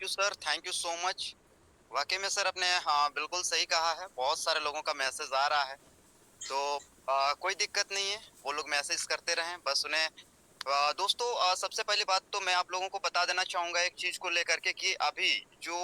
You sir, thank you so much. वाकई में sir आपने हाँ बिल्कुल सही कहा है। बहुत सारे लोगों का मैसेज आ रहा है, तो कोई दिक्कत नहीं है। वो लोग मैसेज करते रहें, बस उन्हें दोस्तों सबसे पहली बात तो मैं आप लोगों को बता देना चाहूंगा एक चीज को लेकर के कि अभी जो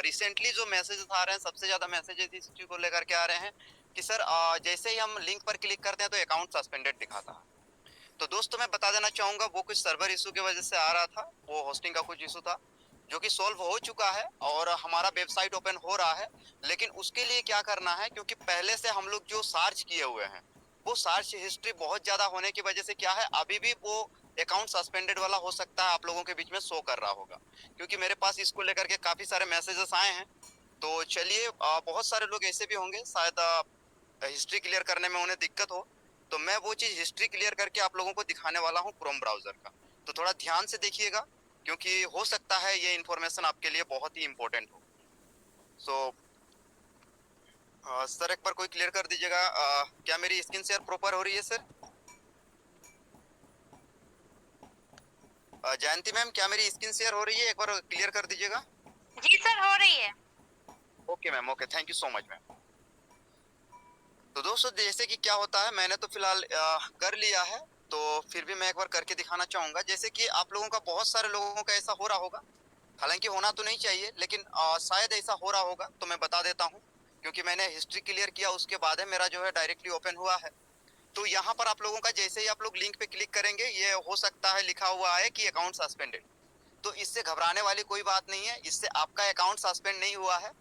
रिसेंटली जो मैसेजेस आ रहे हैं, सबसे ज्यादा मैसेजेस इस चीज को लेकर के आ रहे हैं कि सर जैसे ही हम लिंक पर क्लिक करते हैं तो अकाउंट सस्पेंडेड दिखाता है। तो दोस्तों मैं बता देना चाहूंगा, वो कुछ सर्वर इशू की वजह से आ रहा था, वो होस्टिंग का कुछ इशू था जो कि सॉल्व हो चुका है और हमारा वेबसाइट ओपन हो रहा है। लेकिन उसके लिए क्या करना है, क्योंकि पहले से हम लोग जो सर्च किए हुए हैं वो सर्च हिस्ट्री बहुत ज्यादा होने की वजह से क्या है, अभी भी वो अकाउंट सस्पेंडेड वाला हो सकता है आप लोगों के बीच में शो कर रहा होगा, क्योंकि मेरे पास इसको लेकर के काफी सारे मैसेजेस आए हैं। तो चलिए बहुत सारे लोग ऐसे भी होंगे शायद हिस्ट्री क्लियर करने में उन्हें दिक्कत हो, तो मैं वो चीज हिस्ट्री क्लियर करके आप लोगों को दिखाने वाला हूँ क्रोम ब्राउजर का। तो थोड़ा ध्यान से देखिएगा, क्योंकि हो सकता है ये इन्फॉर्मेशन आपके लिए बहुत ही इंपॉर्टेंट हो। सो सर एक बार कोई क्लियर कर दीजिएगा, क्या मेरी स्क्रीन शेयर प्रॉपर हो रही है सर? जयंती मैम, क्या मेरी स्क्रीन शेयर हो रही है? एक बार क्लियर कर दीजिएगा। जी सर, हो रही है। Okay ma'am, okay, thank you so much ma'am. तो दोस्तों जैसे कि क्या होता है, मैंने तो फिलहाल कर लिया है, तो फिर भी मैं एक बार करके दिखाना चाहूंगा। जैसे कि आप लोगों का, बहुत सारे लोगों का ऐसा हो रहा होगा, हालांकि होना तो नहीं चाहिए, लेकिन शायद ऐसा हो रहा होगा, तो मैं बता देता हूँ। क्योंकि मैंने हिस्ट्री क्लियर किया उसके बाद है मेरा जो है डायरेक्टली ओपन हुआ है। तो यहाँ पर आप लोगों का जैसे ही आप लोग लिंक पे क्लिक करेंगे, ये हो सकता है लिखा हुआ है कि अकाउंट सस्पेंडेड। तो इससे घबराने वाली कोई बात नहीं है, इससे आपका अकाउंट सस्पेंड नहीं हुआ है।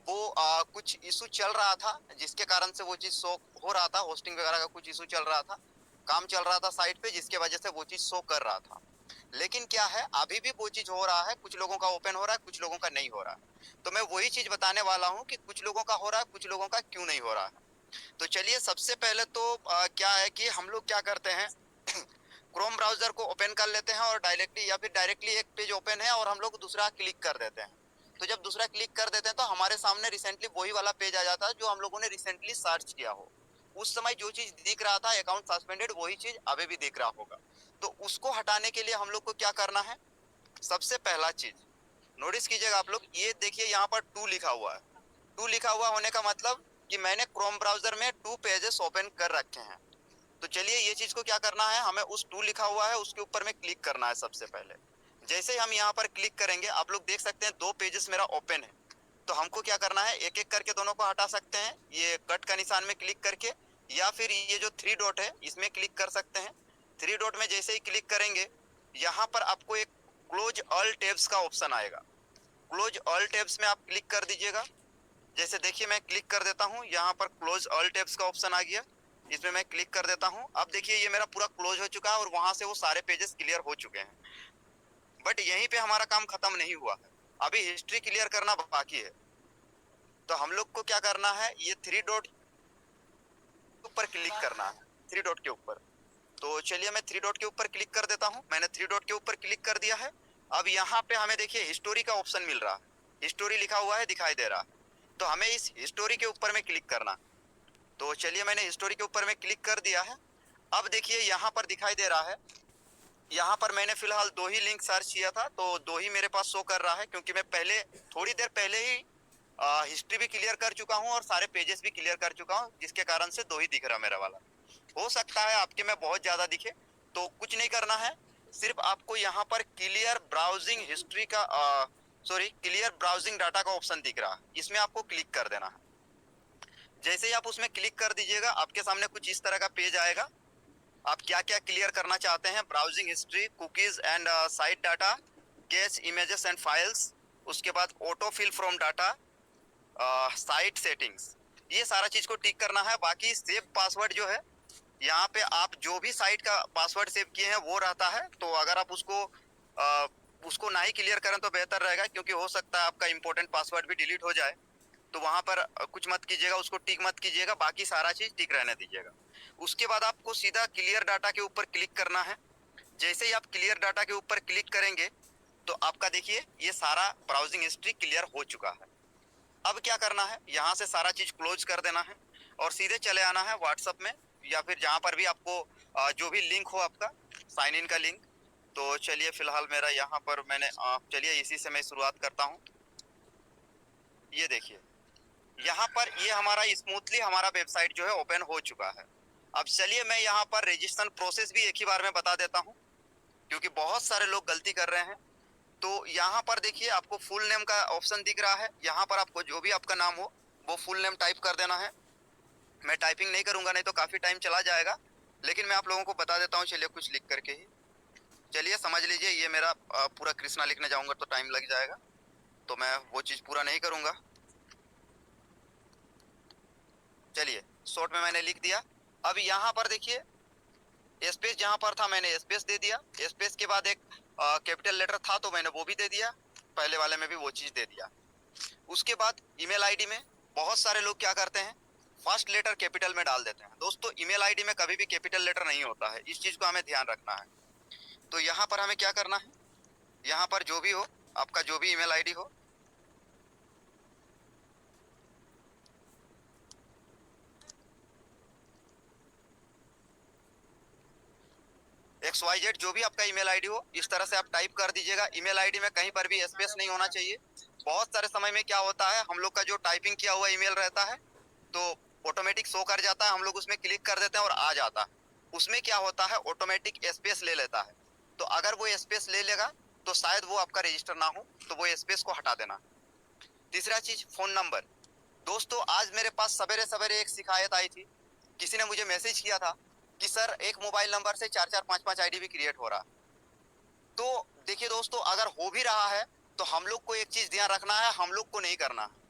वो कुछ इशू चल रहा था जिसके कारण से वो चीज शो हो रहा था, होस्टिंग वगैरह का कुछ इशू चल रहा था, काम चल रहा था साइट पे, जिसके वजह से वो चीज शो कर रहा था। लेकिन क्या है, अभी भी वो चीज हो रहा है, कुछ लोगों का ओपन हो रहा है, कुछ लोगों का नहीं हो रहा है। तो मैं वही चीज बताने वाला हूँ कि कुछ लोगों का हो रहा है, कुछ लोगों का क्यों नहीं हो रहा है। तो चलिए सबसे पहले तो क्या है कि हम लोग क्या करते हैं, क्रोम ब्राउजर को ओपन कर लेते हैं और डायरेक्टली, या फिर डायरेक्टली एक पेज ओपन है और हम लोग दूसरा क्लिक कर देते हैं। तो जब दूसरा क्लिक कर देते हैं तो हमारे सामने रिसेंटली वही वाला पेज आ जाता है जो हम लोगों ने रिसेंटली सर्च किया हो। उस समय जो चीज दिख रहा था अकाउंट सस्पेंडेड, वही चीज अभी भी दिख रहा होगा। तो उसको हटाने के लिए हम लोग को क्या करना है, सबसे पहला चीज नोटिस कीजिएगा आप लोग, ये देखिए यहाँ पर टू लिखा हुआ है। टू लिखा हुआ होने का मतलब कि मैंने क्रोम ब्राउजर में टू पेजेस ओपन कर रखे हैं। तो चलिए ये चीज को क्या करना है, हमें उस टू लिखा हुआ है उसके ऊपर में क्लिक करना है सबसे पहले। जैसे ही हम यहाँ पर क्लिक करेंगे, आप लोग देख सकते हैं दो पेजेस मेरा ओपन है। तो हमको क्या करना है, एक एक करके दोनों को हटा सकते हैं, ये कट का निशान में क्लिक करके, या फिर ये जो थ्री डॉट है इसमें क्लिक कर सकते हैं। थ्री डॉट में जैसे ही क्लिक करेंगे, यहाँ पर आपको एक क्लोज ऑल टैब्स का ऑप्शन आएगा। क्लोज ऑल टैब्स में आप क्लिक कर दीजिएगा। जैसे देखिए मैं क्लिक कर देता हूँ, यहाँ पर क्लोज ऑल टैब्स का ऑप्शन आ गया, इसमें मैं क्लिक कर देता हूँ। अब देखिए ये मेरा पूरा क्लोज हो चुका है और वहां से वो सारे पेजेस क्लियर हो चुके हैं। बट यहीं पे हमारा काम खत्म नहीं हुआ है, अभी हिस्ट्री क्लियर करना बाकी है। तो हम लोग को क्या करना है, ये थ्री डॉट ऊपर क्लिक करना है, थ्री डॉट के ऊपर। तो चलिए मैं थ्री डॉट के ऊपर क्लिक कर देता हूँ, मैंने थ्री डॉट के ऊपर क्लिक कर दिया है। अब यहाँ पे हमें देखिए हिस्टोरी का ऑप्शन मिल रहा है, हिस्टोरी लिखा हुआ है दिखाई दे रहा है। तो हमें इस हिस्टोरी के ऊपर में क्लिक करना है। तो चलिए मैंने हिस्टोरी के ऊपर में क्लिक कर दिया है। अब देखिए यहाँ पर दिखाई दे रहा है, यहाँ पर मैंने फिलहाल दो ही लिंक सर्च किया था, तो दो ही मेरे पास शो कर रहा है, क्योंकि मैं पहले थोड़ी देर पहले ही हिस्ट्री भी क्लियर कर चुका हूँ और सारे पेजेस भी क्लियर कर चुका हूँ, जिसके कारण से दो ही दिख रहा मेरा वाला। हो सकता है आपके में बहुत ज्यादा दिखे, तो कुछ नहीं करना है, सिर्फ आपको यहाँ पर क्लियर ब्राउजिंग हिस्ट्री का सॉरी क्लियर ब्राउजिंग डाटा का ऑप्शन दिख रहा है, इसमें आपको क्लिक कर देना है। जैसे ही आप उसमें क्लिक कर दीजिएगा, आपके सामने कुछ इस तरह का पेज आएगा। आप क्या क्या क्लियर करना चाहते हैं, browsing history, cookies and site data, cache images and files, उसके बाद auto fill from data, site settings, ये सारा चीज को टिक करना है। बाकी सेव पासवर्ड जो है, यहाँ पे आप जो भी साइट का पासवर्ड सेव किए हैं वो रहता है, तो अगर आप उसको ना ही क्लियर करें तो बेहतर रहेगा, क्योंकि हो सकता है आपका इंपॉर्टेंट पासवर्ड भी डिलीट हो जाए। तो वहां पर कुछ मत कीजिएगा, उसको टिक मत कीजिएगा, बाकी सारा चीज टिक रहने दीजिएगा। उसके बाद आपको सीधा क्लियर डाटा के ऊपर क्लिक करना है। जैसे ही आप क्लियर डाटा के ऊपर क्लिक करेंगे, तो आपका देखिए ये सारा ब्राउजिंग हिस्ट्री क्लियर हो चुका है। अब क्या करना है, यहाँ से सारा चीज क्लोज कर देना है और सीधे चले आना है व्हाट्सएप में, या फिर जहां पर भी आपको जो भी लिंक हो आपका साइन इन का लिंक। तो चलिए फिलहाल मेरा यहाँ पर मैंने चलिए इसी से मैं शुरुआत करता हूँ। ये देखिए, यहाँ पर ये हमारा स्मूथली हमारा वेबसाइट जो है ओपन हो चुका है। अब चलिए मैं यहाँ पर रजिस्ट्रेशन प्रोसेस भी एक ही बार में बता देता हूँ, क्योंकि बहुत सारे लोग गलती कर रहे हैं। तो यहाँ पर देखिए आपको फुल नेम का ऑप्शन दिख रहा है, यहाँ पर आपको जो भी आपका नाम हो वो फुल नेम टाइप कर देना है। मैं टाइपिंग नहीं करूंगा, नहीं तो काफी टाइम चला जाएगा, लेकिन मैं आप लोगों को बता देता हूँ। चलिए कुछ लिख करके ही, चलिए समझ लीजिए ये मेरा पूरा कृष्णा लिखने जाऊंगा तो टाइम लग जाएगा, तो मैं वो चीज पूरा नहीं करूंगा। चलिए शॉर्ट में मैंने लिख दिया। अब यहाँ पर देखिए स्पेस जहां पर था मैंने स्पेस दे दिया, स्पेस के बाद एक कैपिटल लेटर था तो मैंने वो भी दे दिया, पहले वाले में भी वो चीज दे दिया। उसके बाद ईमेल आईडी में बहुत सारे लोग क्या करते हैं, फर्स्ट लेटर कैपिटल में डाल देते हैं। दोस्तों ईमेल आईडी में कभी भी कैपिटल लेटर नहीं होता है, इस चीज को हमें ध्यान रखना है। तो यहाँ पर हमें क्या करना है, यहाँ पर जो भी हो आपका जो भी ईमेल आईडी हो, XYZ जो भी आपका ईमेल आईडी हो, इस तरह से आप टाइप कर दीजिएगा। ईमेल आईडी में कहीं पर भी स्पेस नहीं होना चाहिए। बहुत सारे समय में क्या होता है, हम लोग का जो टाइपिंग किया हुआ ईमेल रहता है तो ऑटोमेटिक शो कर जाता है, हम लोग उसमें क्लिक कर देते हैं और आ जाता है। उसमें क्या होता है, ऑटोमेटिक स्पेस ले लेता है। तो अगर वो स्पेस ले लेगा तो शायद वो आपका रजिस्टर ना हो, तो वो स्पेस को हटा देना। तीसरा चीज, फोन नंबर। दोस्तों आज मेरे पास सवेरे सवेरे एक शिकायत आई थी, किसी ने मुझे मैसेज किया था कि सर एक मोबाइल नंबर से 4-4 5-5 आईडी भी क्रिएट हो रहा। तो देखिए दोस्तों, अगर हो भी रहा है तो हम लोग को एक चीज ध्यान रखना है, हम लोग को नहीं करना है।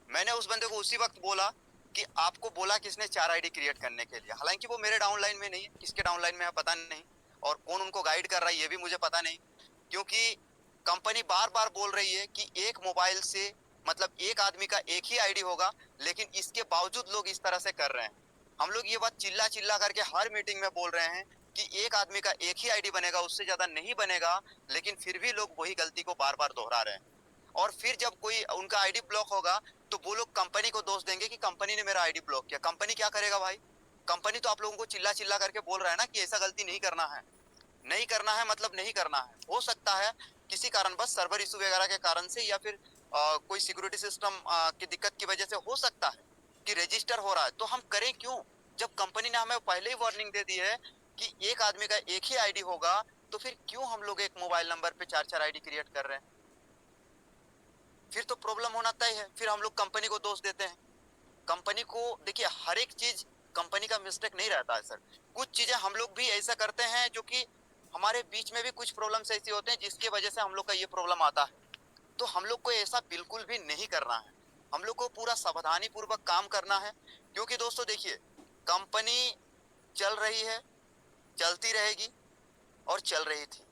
मैंने उस बंदे को उसी वक्त बोला कि आपको बोला किसने 4 आईडी क्रिएट करने के लिए, हालांकि वो मेरे डाउनलाइन में नहीं है, किसके डाउनलाइन में है पता नहीं, और कौन उनको गाइड कर रहा है ये भी मुझे पता नहीं। क्योंकि कंपनी बार बार बोल रही है कि एक मोबाइल से मतलब एक आदमी का एक ही आईडी होगा, लेकिन इसके बावजूद लोग इस तरह से कर रहे हैं। हम लोग ये बात चिल्ला चिल्ला करके हर मीटिंग में बोल रहे हैं कि एक आदमी का एक ही आईडी बनेगा, उससे ज्यादा नहीं बनेगा, लेकिन फिर भी लोग वही गलती को बार बार दोहरा रहे हैं। और फिर जब कोई उनका आईडी ब्लॉक होगा तो वो लोग कंपनी को दोष देंगे कि कंपनी ने मेरा आईडी ब्लॉक किया। कंपनी क्या करेगा भाई, कंपनी तो आप लोगों को चिल्ला चिल्ला करके बोल रहा है ना कि ऐसा गलती नहीं करना है। नहीं करना है मतलब नहीं करना है। हो सकता है किसी कारणवश सर्वर इशू वगैरह के कारण से, या फिर कोई सिक्योरिटी सिस्टम की दिक्कत की वजह से हो सकता है कि रजिस्टर हो रहा है, तो हम करें क्यों, जब कंपनी ने हमें पहले ही वार्निंग दे दी है कि एक आदमी का एक ही आईडी होगा, तो फिर क्यों हम लोग एक मोबाइल नंबर पे 4-4 आईडी क्रिएट कर रहे हैं। फिर तो प्रॉब्लम होना तय है, फिर हम लोग कंपनी को दोष देते हैं। कंपनी को देखिए, हर एक चीज कंपनी का मिस्टेक नहीं रहता है सर। कुछ चीजें हम लोग भी ऐसा करते हैं जो कि हमारे बीच में भी कुछ प्रॉब्लम्स ऐसी होते हैं जिसकी वजह से हम लोग का ये प्रॉब्लम आता है। तो हम लोग को ऐसा बिल्कुल भी नहीं करना है, हम लोग को पूरा सावधानी पूर्वक काम करना है। क्योंकि दोस्तों देखिए, कंपनी चल रही है, चलती रहेगी और चल रही थी,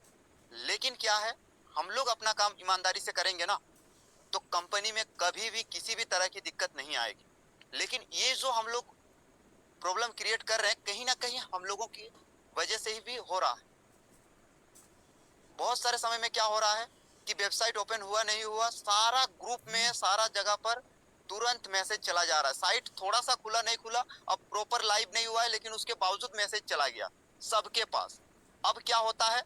लेकिन क्या है, हम लोग अपना काम ईमानदारी से करेंगे ना तो कंपनी में कभी भी किसी भी तरह की दिक्कत नहीं आएगी। लेकिन ये जो हम लोग प्रॉब्लम क्रिएट कर रहे हैं, कहीं ना कहीं हम लोगों की वजह से ही भी हो रहा है। बहुत सारे समय में क्या हो रहा है कि वेबसाइट ओपन हुआ नहीं हुआ, सारा ग्रुप में सारा जगह पर तुरंत मैसेज चला जा रहा है। साइट थोड़ा सा खुला नहीं खुला, अब प्रॉपर लाइव नहीं हुआ है, लेकिन उसके बावजूद मैसेज चला गया सबके पास। अब क्या होता है,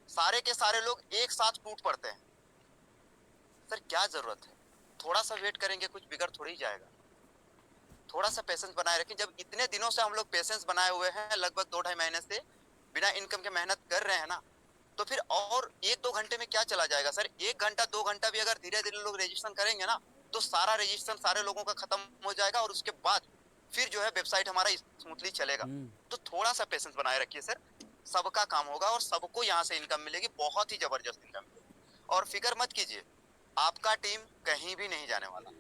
सारे के सारे लोग एक साथ टूट पड़ते हैं। सर क्या जरूरत है, थोड़ा सा वेट करेंगे, कुछ बिगड़ थोड़ी ही जाएगा। थोड़ा सा पेशेंस बनाए रखें। जब इतने दिनों से हम लोग पेशेंस बनाए हुए हैं, लगभग 2-2.5 महीने से बिना इनकम के मेहनत कर रहे हैं ना, तो फिर और 1-2 घंटे में क्या चला जाएगा सर। 1 घंटा 2 घंटा भी अगर धीरे धीरे लोग रजिस्ट्रेशन करेंगे ना, तो सारा रजिस्ट्रेशन सारे लोगों का खत्म हो जाएगा, और उसके बाद फिर जो है वेबसाइट हमारा स्मूथली चलेगा। तो थोड़ा सा पेशेंस बनाए रखिए सर, सबका काम होगा और सबको यहाँ से इनकम मिलेगी, बहुत ही जबरदस्त इनकम मिलेगी। और फिक्र मत कीजिए, आपका टीम कहीं भी नहीं जाने वाला।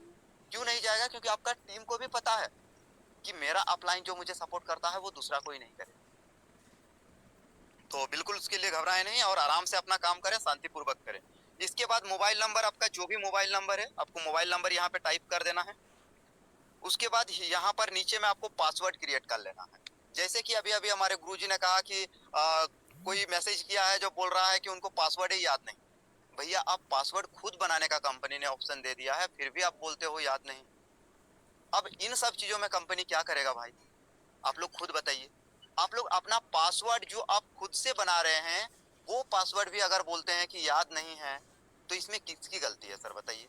क्यों नहीं जाएगा, क्योंकि आपका टीम को भी पता है कि मेरा अपलाइन जो मुझे सपोर्ट करता है वो दूसरा कोई नहीं करे। तो बिल्कुल उसके लिए घबराए नहीं और आराम से अपना काम करें, शांतिपूर्वक करें। इसके बाद मोबाइल नंबर, आपका जो भी मोबाइल नंबर है, आपको मोबाइल नंबर यहाँ पे टाइप कर देना है। उसके बाद यहाँ पर नीचे में आपको पासवर्ड क्रिएट कर लेना है। जैसे कि अभी अभी हमारे गुरुजी ने कहा कि कोई मैसेज किया है जो बोल रहा है कि उनको पासवर्ड ही याद नहीं। भैया आप पासवर्ड खुद बनाने का कंपनी ने ऑप्शन दे दिया है, फिर भी आप बोलते हो याद नहीं। अब इन सब चीजों में कंपनी क्या करेगा भाई, आप लोग खुद बताइए। आप लोग अपना पासवर्ड जो आप खुद से बना रहे हैं, वो पासवर्ड भी अगर बोलते हैं कि याद नहीं है, तो इसमें किसकी गलती है सर बताइए।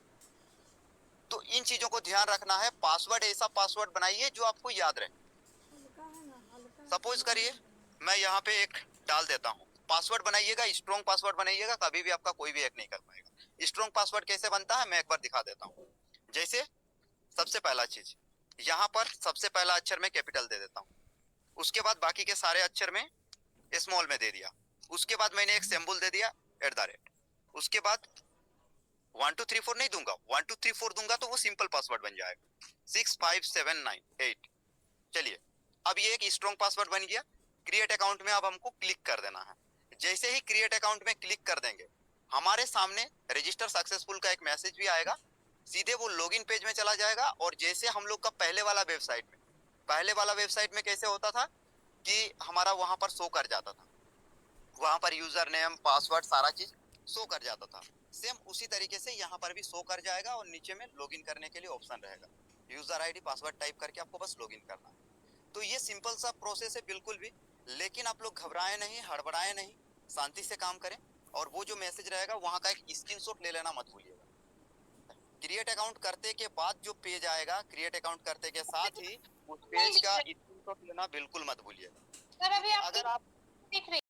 तो इन चीजों को ध्यान रखना है। पासवर्ड ऐसा पासवर्ड बनाइए जो आपको याद रहे। सपोज करिए मैं यहाँ पे एक डाल देता हूँ, पासवर्ड बनाइएगा, स्ट्रॉन्ग पासवर्ड बनाइएगा, कभी भी आपका कोई भी हैक नहीं कर पाएगा। स्ट्रॉन्ग पासवर्ड कैसे बनता है मैं एक बार दिखा देता हूँ। जैसे सबसे पहला चीज, यहाँ पर सबसे पहला अक्षर में कैपिटल दे देता हूँ, उसके बाद बाकी के सारे अक्षर में स्मॉल में दे दिया, उसके बाद मैंने एक सिंबल दे दिया @ उसके बाद 1 2 3 4 नहीं दूंगा, 1 2 3 4 दूंगा तो वो सिंपल पासवर्ड बन जाएगा 6 5 7 9 8। चलिए अब ये एक स्ट्रॉन्ग पासवर्ड बन गया। क्रिएट अकाउंट में अब हमको क्लिक कर देना है। जैसे ही क्रिएट अकाउंट में क्लिक कर देंगे हमारे सामने रजिस्टर सक्सेसफुल का एक मैसेज भी आएगा, सीधे वो लॉगिन पेज में चला जाएगा। और जैसे हम लोग का पहले वाला वेबसाइट में कैसे होता था कि हमारा वहां पर शो कर जाता था, वहां पर यूजर नेम पासवर्ड सारा चीज शो कर जाता था, सेम उसी तरीके से यहाँ पर भी शो कर जाएगा और नीचे में लॉगिन करने के लिए ऑप्शन रहेगा, यूजर आईडी पासवर्ड टाइप करके आपको बस लॉगिन करना है। तो ये सिंपल सा प्रोसेस है बिल्कुल भी, लेकिन आप लोग घबराएं नहीं, हड़बड़ाएं नहीं, शांति से काम करें। और वो जो मैसेज रहेगा वहां का एक स्क्रीनशॉट ले लेना मत भूलिएगा। क्रिएट अकाउंट करते के बाद जो पेज आएगा, क्रिएट अकाउंट करते के साथ ही उस पेज का स्क्रीनशॉट लेना बिल्कुल मत भूलिएगा। सर अभी आप अगर आप दिख रही